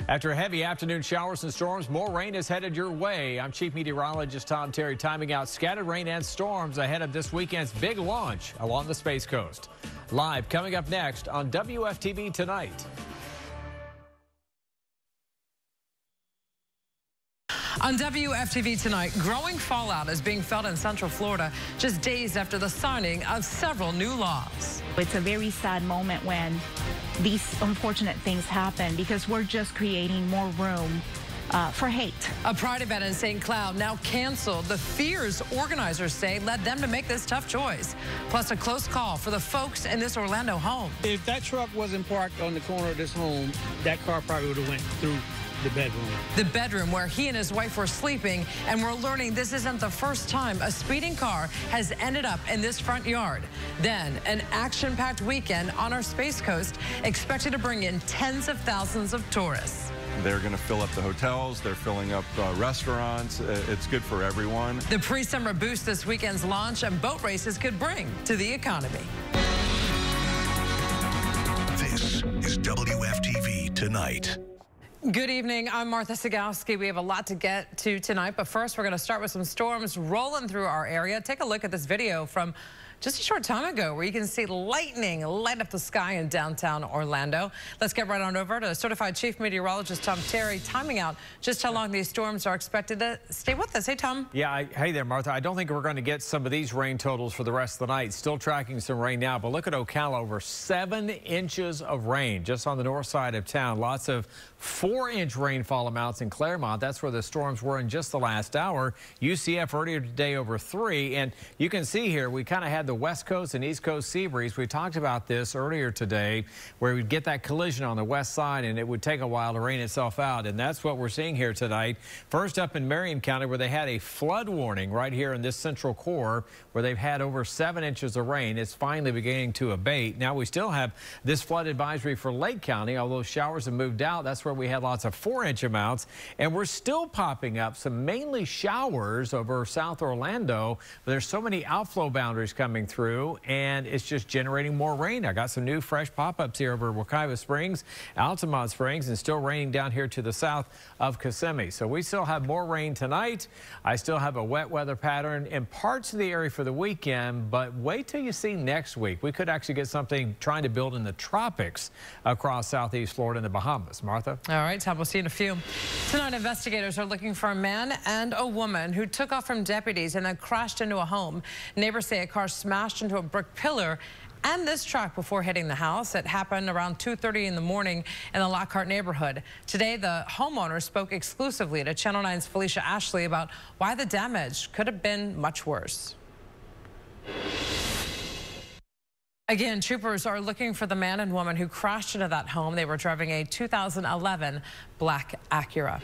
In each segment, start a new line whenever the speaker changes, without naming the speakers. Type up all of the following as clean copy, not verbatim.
After heavy afternoon showers and storms, more rain is headed your way. I'm Chief Meteorologist Tom Terry timing out scattered rain and storms ahead of this weekend's big launch along the Space Coast. Live coming up next on WFTV Tonight.
On WFTV Tonight, growing fallout is being felt in Central Florida just days after the signing of several new laws.
It's a very sad moment when these unfortunate things happen because we're just creating more room for hate.
A pride event in St. Cloud now canceled. The fears organizers say led them to make this tough choice. Plus a close call for the folks in this Orlando home.
If that truck wasn't parked on the corner of this home, that car probably would have went through the bedroom. The
bedroom where he and his wife were sleeping, and we're learning this isn't the first time a speeding car has ended up in this front yard. Then an action-packed weekend on our Space Coast expected to bring in tens of thousands of tourists.
They're going to fill up the hotels. They're filling up restaurants. It's good for everyone.
The pre-summer boost this weekend's launch and boat races could bring to the economy.
This is WFTV Tonight.
Good evening. I'm Martha Sagowski. We have a lot to get to tonight, but first we're going to start with some storms rolling through our area. Take a look at this video from just a short time ago where you can see lightning light up the sky in downtown Orlando. Let's get right on over to Certified Chief Meteorologist Tom Terry, timing out just how long these storms are expected to stay with us. Hey, Tom.
Yeah, hey there, Martha. I don't think we're going to get some of these rain totals for the rest of the night. Still tracking some rain now, but look at Ocala, over 7 inches of rain just on the north side of town. Lots of 4-inch rainfall amounts in Claremont. That's where the storms were in just the last hour. UCF earlier today over 3, and you can see here we kind of had the west coast and east coast sea breeze. We talked about this earlier today where we'd get that collision on the west side and it would take a while to rain itself out, and that's what we're seeing here tonight. First up in Marion County where they had a flood warning right here in this central core where they've had over 7 inches of rain. It's finally beginning to abate. Now we still have this flood advisory for Lake County, although showers have moved out. That's where we had lots of 4-inch amounts, and we're still popping up some mainly showers over South Orlando, but there's so many outflow boundaries coming through and it's just generating more rain. I got some new fresh pop-ups here over Wekiwa Springs, Altamont Springs, and still raining down here to the south of Kissimmee. So we still have more rain tonight. I still have a wet weather pattern in parts of the area for the weekend, but wait till you see next week. We could actually get something trying to build in the tropics across southeast Florida and the Bahamas. Martha?
All right, Tom, we'll see you in a few. Tonight, investigators are looking for a man and a woman who took off from deputies and then crashed into a home. Neighbors say a car smashed into a brick pillar and this truck before hitting the house. It happened around 2:30 in the morning in the Lockhart neighborhood. Today, the homeowner spoke exclusively to Channel 9's Felicia Ashley about why the damage could have been much worse. Again, troopers are looking for the man and woman who crashed into that home. They were driving a 2011 black Acura.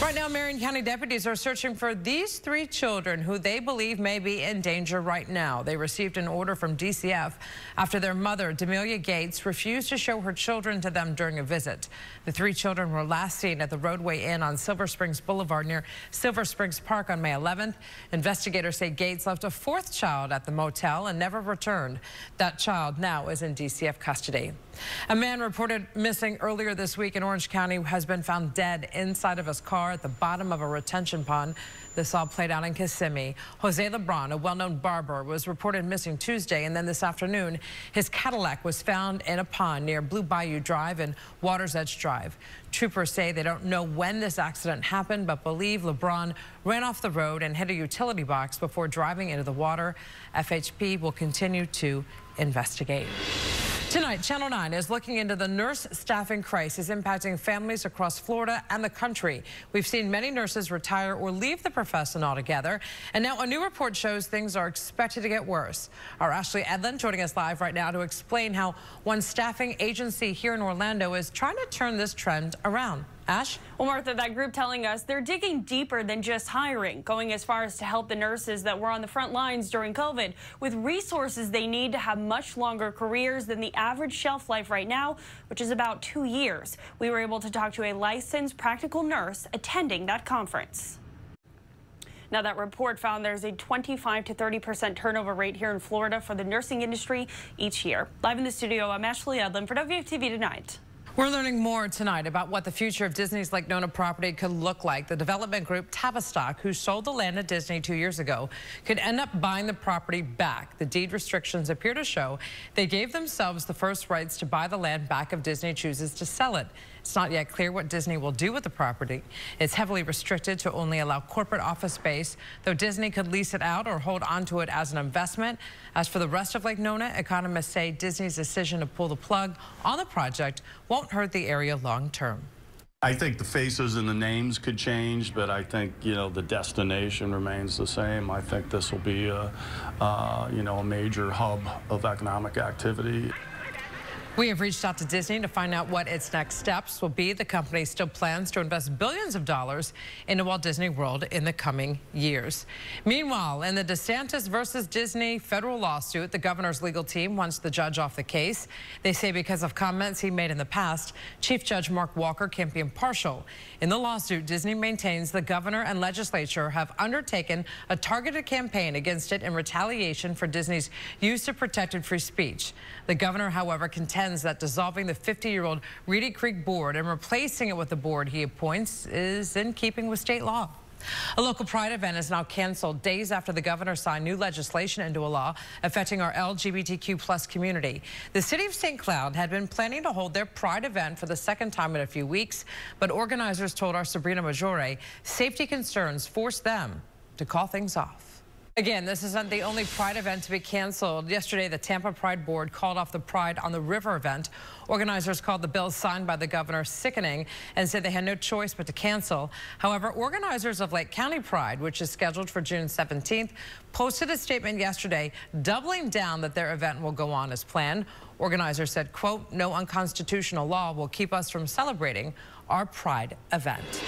Right now, Marion County deputies are searching for these 3 children who they believe may be in danger right now. They received an order from DCF after their mother, Demelia Gates, refused to show her children to them during a visit. The 3 children were last seen at the Roadway Inn on Silver Springs Boulevard near Silver Springs Park on May 11th. Investigators say Gates left a 4th child at the motel and never returned. That child now is in DCF custody. A man reported missing earlier this week in Orange County has been found dead inside of his car at the bottom of a retention pond. This all played out in Kissimmee. Jose Lebron, a well-known barber, was reported missing Tuesday, and then this afternoon, his Cadillac was found in a pond near Blue Bayou Drive and Water's Edge Drive. Troopers say they don't know when this accident happened, but believe Lebron ran off the road and hit a utility box before driving into the water. FHP will continue to investigate. Tonight, Channel 9 is looking into the nurse staffing crisis impacting families across Florida and the country. We've seen many nurses retire or leave the profession altogether, and now a new report shows things are expected to get worse. Our Ashley Edlin joining us live right now to explain how one staffing agency here in Orlando is trying to turn this trend around. Ash?
Well, Martha, that group telling us they're digging deeper than just hiring, going as far as to help the nurses that were on the front lines during COVID with resources they need to have much longer careers than the average shelf life right now, which is about 2 years. We were able to talk to a licensed practical nurse attending that conference. Now, that report found there's a 25 to 30% turnover rate here in Florida for the nursing industry each year. Live in the studio, I'm Ashley Edlin for WFTV Tonight.
We're learning more tonight about what the future of Disney's Lake Nona property could look like. The development group Tavistock, who sold the land at Disney 2 years ago, could end up buying the property back. The deed restrictions appear to show they gave themselves the first rights to buy the land back if Disney chooses to sell it. It's not yet clear what Disney will do with the property. It's heavily restricted to only allow corporate office space, though Disney could lease it out or hold onto it as an investment. As for the rest of Lake Nona, economists say Disney's decision to pull the plug on the project won't hurt the area long term.
I think the faces and the names could change, but I think, the destination remains the same. I think this will be a major hub of economic activity.
We have reached out to Disney to find out what its next steps will be. The company still plans to invest billions of dollars into Walt Disney World in the coming years. Meanwhile, in the DeSantis versus Disney federal lawsuit, the governor's legal team wants the judge off the case. They say because of comments he made in the past, Chief Judge Mark Walker can't be impartial. In the lawsuit, Disney maintains the governor and legislature have undertaken a targeted campaign against it in retaliation for Disney's use of protected free speech. The governor, however, contends that dissolving the 50-year-old Reedy Creek board and replacing it with the board he appoints is in keeping with state law. A local pride event is now canceled days after the governor signed new legislation into a law affecting our LGBTQ+ community. The city of St. Cloud had been planning to hold their pride event for the second time in a few weeks, but organizers told our Sabrina Majore safety concerns forced them to call things off. Again, this isn't the only Pride event to be canceled. Yesterday, the Tampa Pride Board called off the Pride on the River event. Organizers called the bill signed by the governor sickening and said they had no choice but to cancel. However, organizers of Lake County Pride, which is scheduled for June 17th, posted a statement yesterday doubling down that their event will go on as planned. Organizers said, quote, "No unconstitutional law will keep us from celebrating our Pride event."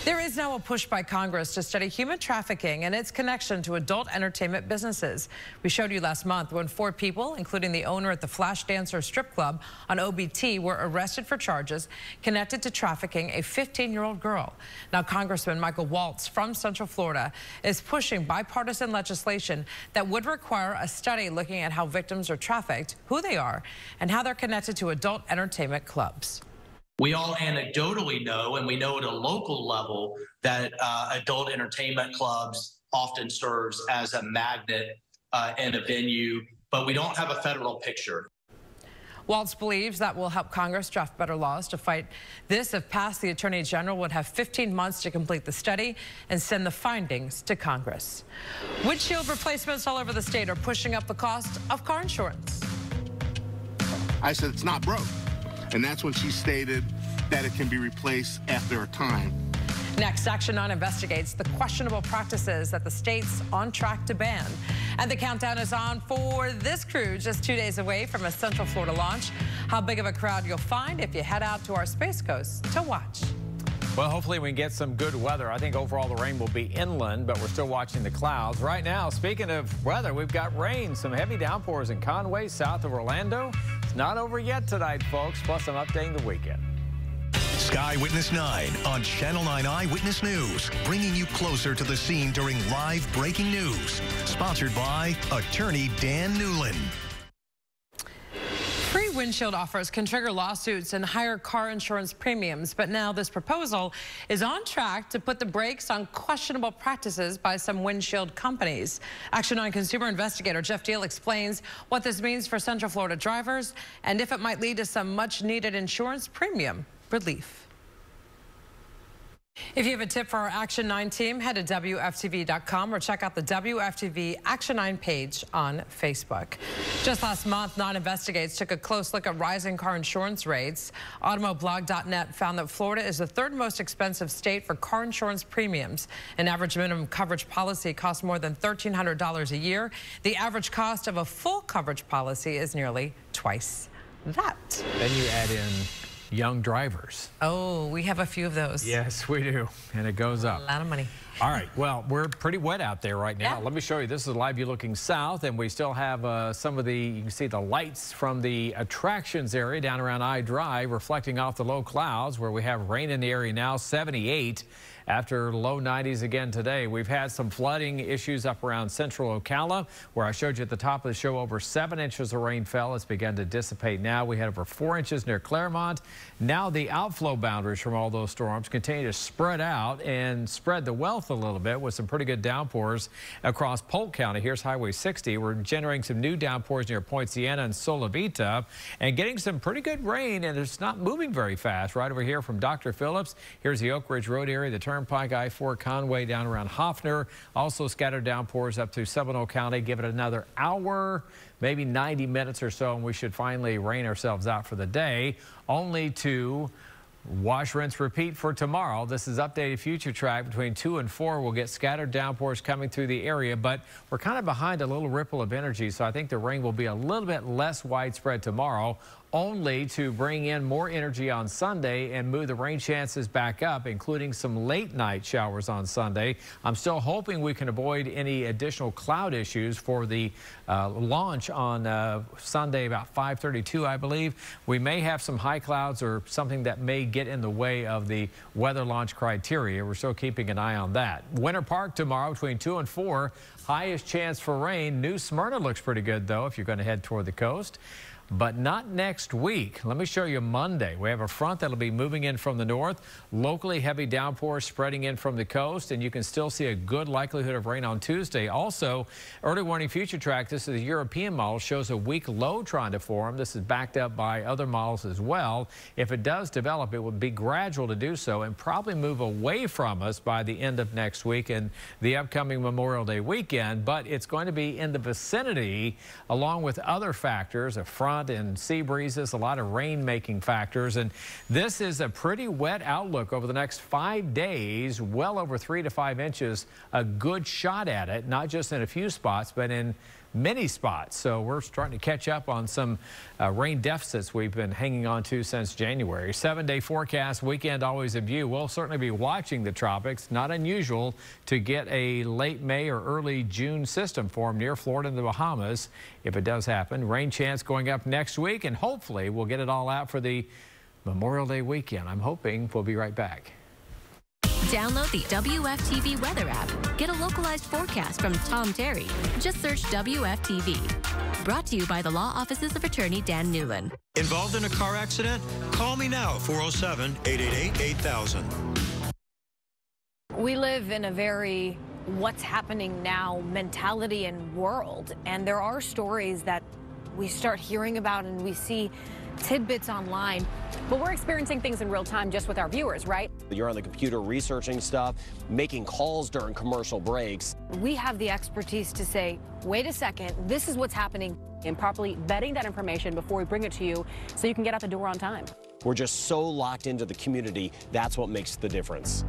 There is now a push by Congress to study human trafficking and its connection to adult entertainment businesses. We showed you last month when 4 people, including the owner at the Flash Dancer strip club on OBT, were arrested for charges connected to trafficking a 15-year-old girl. Now, Congressman Michael Waltz from Central Florida is pushing bipartisan legislation that would require a study looking at how victims are trafficked, who they are, and how they're connected to adult entertainment clubs.
We all anecdotally know, and we know at a local level, that adult entertainment clubs often serves as a magnet and a venue, but we don't have a federal picture.
Waltz believes that will help Congress draft better laws to fight this. If passed, the Attorney General would have 15 months to complete the study and send the findings to Congress. Windshield replacements all over the state are pushing up the cost of car insurance.
I said, it's not broke. And that's when she stated that it can be replaced after a time.
Next, Action 9 investigates the questionable practices that the state's on track to ban. And the countdown is on for this cruise, just 2 days away from a Central Florida launch. How big of a crowd you'll find if you head out to our Space Coast to watch.
Well, hopefully we can get some good weather. I think overall the rain will be inland, but we're still watching the clouds. Right now, speaking of weather, we've got rain, some heavy downpours in Conway, south of Orlando. It's not over yet tonight, folks, plus I'm updating the weekend.
Sky Witness 9 on Channel 9 Eyewitness News, bringing you closer to the scene during live breaking news. Sponsored by attorney Dan Newland.
Free windshield offers can trigger lawsuits and higher car insurance premiums, but now this proposal is on track to put the brakes on questionable practices by some windshield companies. Action 9 consumer investigator Jeff Deal explains what this means for Central Florida drivers and if it might lead to some much-needed insurance premium relief. If you have a tip for our Action 9 team, head to WFTV.com or check out the WFTV Action 9 page on Facebook. Just last month, 9 Investigates took a close look at rising car insurance rates. Automoblog.net found that Florida is the 3rd most expensive state for car insurance premiums. An average minimum coverage policy costs more than $1,300 a year. The average cost of a full coverage policy is nearly twice that.
Then you add in young drivers.
Oh, we have a few of those.
Yes, we do. And it goes up.
A lot of money.
All right. Well, we're pretty wet out there right now. Yeah. Let me show you. This is a live view looking south, and we still have some of the, you can see the lights from the attractions area down around I Drive reflecting off the low clouds where we have rain in the area now, 78. after low 90s again today. We've had some flooding issues up around central Ocala, where I showed you at the top of the show over 7 inches of rain fell. It's begun to dissipate now. We had over 4 inches near Claremont. Now the outflow boundaries from all those storms continue to spread out and spread the wealth a little bit with some pretty good downpours across Polk County. Here's Highway 60. We're generating some new downpours near Point Siena and Solavita and getting some pretty good rain, and it's not moving very fast. Right over here from Dr. Phillips, here's the Oak Ridge Road area, the Turnpike, I-4 Conway down around Hoffner. Also scattered downpours up through Seminole County. Give it another hour, maybe 90 minutes or so, and we should finally rain ourselves out for the day, only to wash, rinse, repeat for tomorrow. This is updated future track. Between 2 and 4, we'll get scattered downpours coming through the area, but we're kind of behind a little ripple of energy, so I think the rain will be a little bit less widespread tomorrow, only to bring in more energy on Sunday and move the rain chances back up, including some late night showers on Sunday. I'm still hoping we can avoid any additional cloud issues for the launch on Sunday about 5:32, I believe. We may have some high clouds or something that may get in the way of the weather launch criteria. We're still keeping an eye on that. Winter Park tomorrow between 2 and 4. Highest chance for rain. New Smyrna looks pretty good, though, if you're going to head toward the coast. But not next week. Let me show you Monday. We have a front that'll be moving in from the north. Locally heavy downpours spreading in from the coast, and you can still see a good likelihood of rain on Tuesday. Also, early warning future track. This is a European model, shows a weak low trying to form. This is backed up by other models as well. If it does develop, it would be gradual to do so and probably move away from us by the end of next week and the upcoming Memorial Day weekend. But it's going to be in the vicinity, along with other factors, a front and sea breezes, a lot of rain-making factors. And this is a pretty wet outlook over the next 5 days, well over 3 to 5 inches, a good shot at it, not just in a few spots, but in many spots. So we're starting to catch up on some rain deficits we've been hanging on to since January. 7-day forecast, weekend always a view. We'll certainly be watching the tropics. Not unusual to get a late May or early June system form near Florida and the Bahamas. If it does happen, rain chance going up next week, and hopefully we'll get it all out for the Memorial Day weekend. I'm hoping. We'll be right back.
Download the WFTV weather app. Get a localized forecast from Tom Terry. Just search WFTV. Brought to you by the law offices of attorney Dan Newland.
Involved in a car accident? Call me now, 407-888-8000.
We live in a very what's happening now mentality and world, and there are stories that we start hearing about and we see tidbits online.
But we're experiencing things in real time just with our viewers, right?
You're on the computer researching stuff, making calls during commercial breaks.
We have the expertise to say, wait a second, this is what's happening.
And properly vetting that information before we bring it to you so you can get out the door on time.
We're just so locked into the community. That's what makes the difference.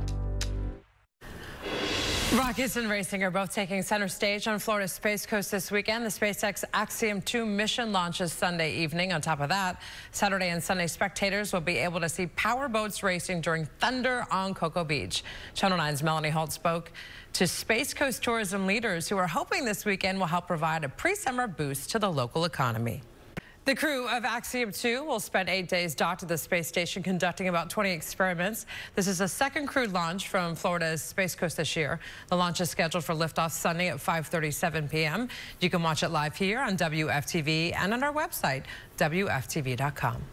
Rockets and racing are both taking center stage on Florida's Space Coast this weekend. The SpaceX Axiom 2 mission launches Sunday evening. On top of that, Saturday and Sunday spectators will be able to see power boats racing during thunder on Cocoa Beach. Channel 9's Melanie Holt spoke to Space Coast tourism leaders who are hoping this weekend will help provide a pre-summer boost to the local economy. The crew of Axiom 2 will spend 8 days docked at the space station conducting about 20 experiments. This is a second crewed launch from Florida's Space Coast this year. The launch is scheduled for liftoff Sunday at 5:37 p.m. You can watch it live here on WFTV and on our website, WFTV.com.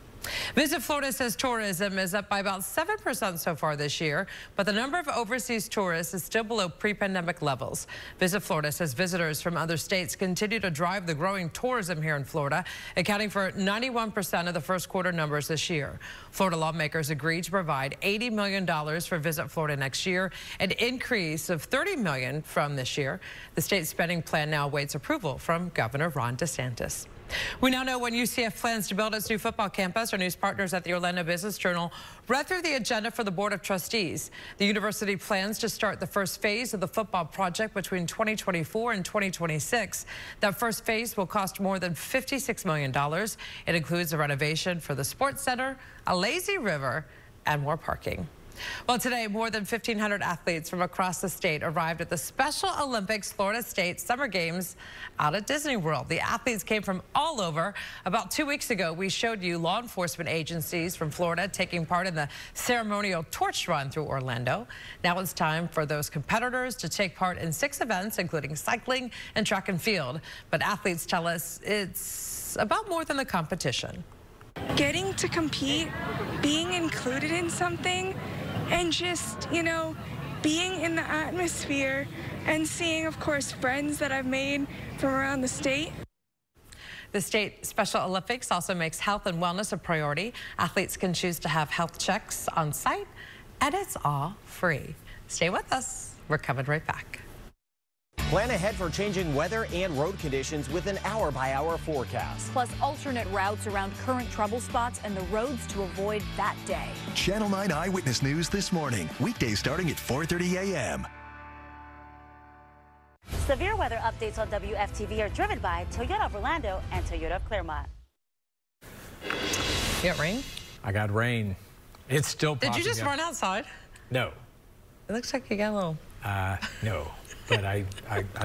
Visit Florida says tourism is up by about 7% so far this year, but the number of overseas tourists is still below pre-pandemic levels. Visit Florida says visitors from other states continue to drive the growing tourism here in Florida, accounting for 91% of the first quarter numbers this year. Florida lawmakers agreed to provide $80 million for Visit Florida next year, an increase of $30 million from this year. The state spending plan now awaits approval from Governor Ron DeSantis. We now know when UCF plans to build its new football campus. Our news partners at the Orlando Business Journal read through the agenda for the Board of Trustees. The university plans to start the first phase of the football project between 2024 and 2026. That first phase will cost more than $56 million. It includes a renovation for the sports center, a lazy river, and more parking. Well, today, more than 1,500 athletes from across the state arrived at the Special Olympics Florida State Summer Games out at Disney World. The athletes came from all over. About 2 weeks ago, we showed you law enforcement agencies from Florida taking part in the ceremonial torch run through Orlando. Now it's time for those competitors to take part in 6 events, including cycling and track and field. But athletes tell us it's about more than the competition.
Getting to compete, being included in something, and just, you know, being in the atmosphere and seeing, of course, friends that I've made from around the state.
The state Special Olympics also makes health and wellness a priority. Athletes can choose to have health checks on site, and it's all free. Stay with us. We're coming right back.
Plan ahead for changing weather and road conditions with an hour-by-hour forecast.
Plus alternate routes around current trouble spots and the roads to avoid that day.
Channel 9 Eyewitness News this morning. Weekdays starting at 4:30 a.m.
Severe weather updates on WFTV are driven by Toyota of Orlando and Toyota of Claremont.
You got rain?
I got rain. It's still popping.
Did you just run outside?
No.
It looks like you got a little...
No. But I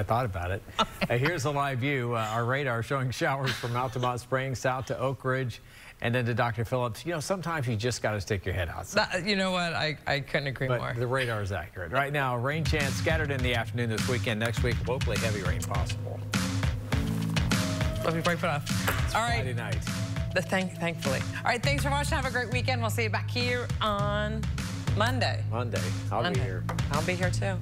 thought about it. Here's a live view. Our radar showing showers from Altamont Springs south to Oak Ridge and then to Dr. Phillips. You know, sometimes you just got to stick your head outside.
You know what? I couldn't agree more.
The radar is accurate. Right now, rain chance scattered in the afternoon this weekend. Next week, locally heavy rain possible.
Let me break it off.
It's
all right.
Friday night.
Thankfully. All right, thanks for watching. Have a great weekend. We'll see you back here on Monday.
I'll be here.
I'll be here too.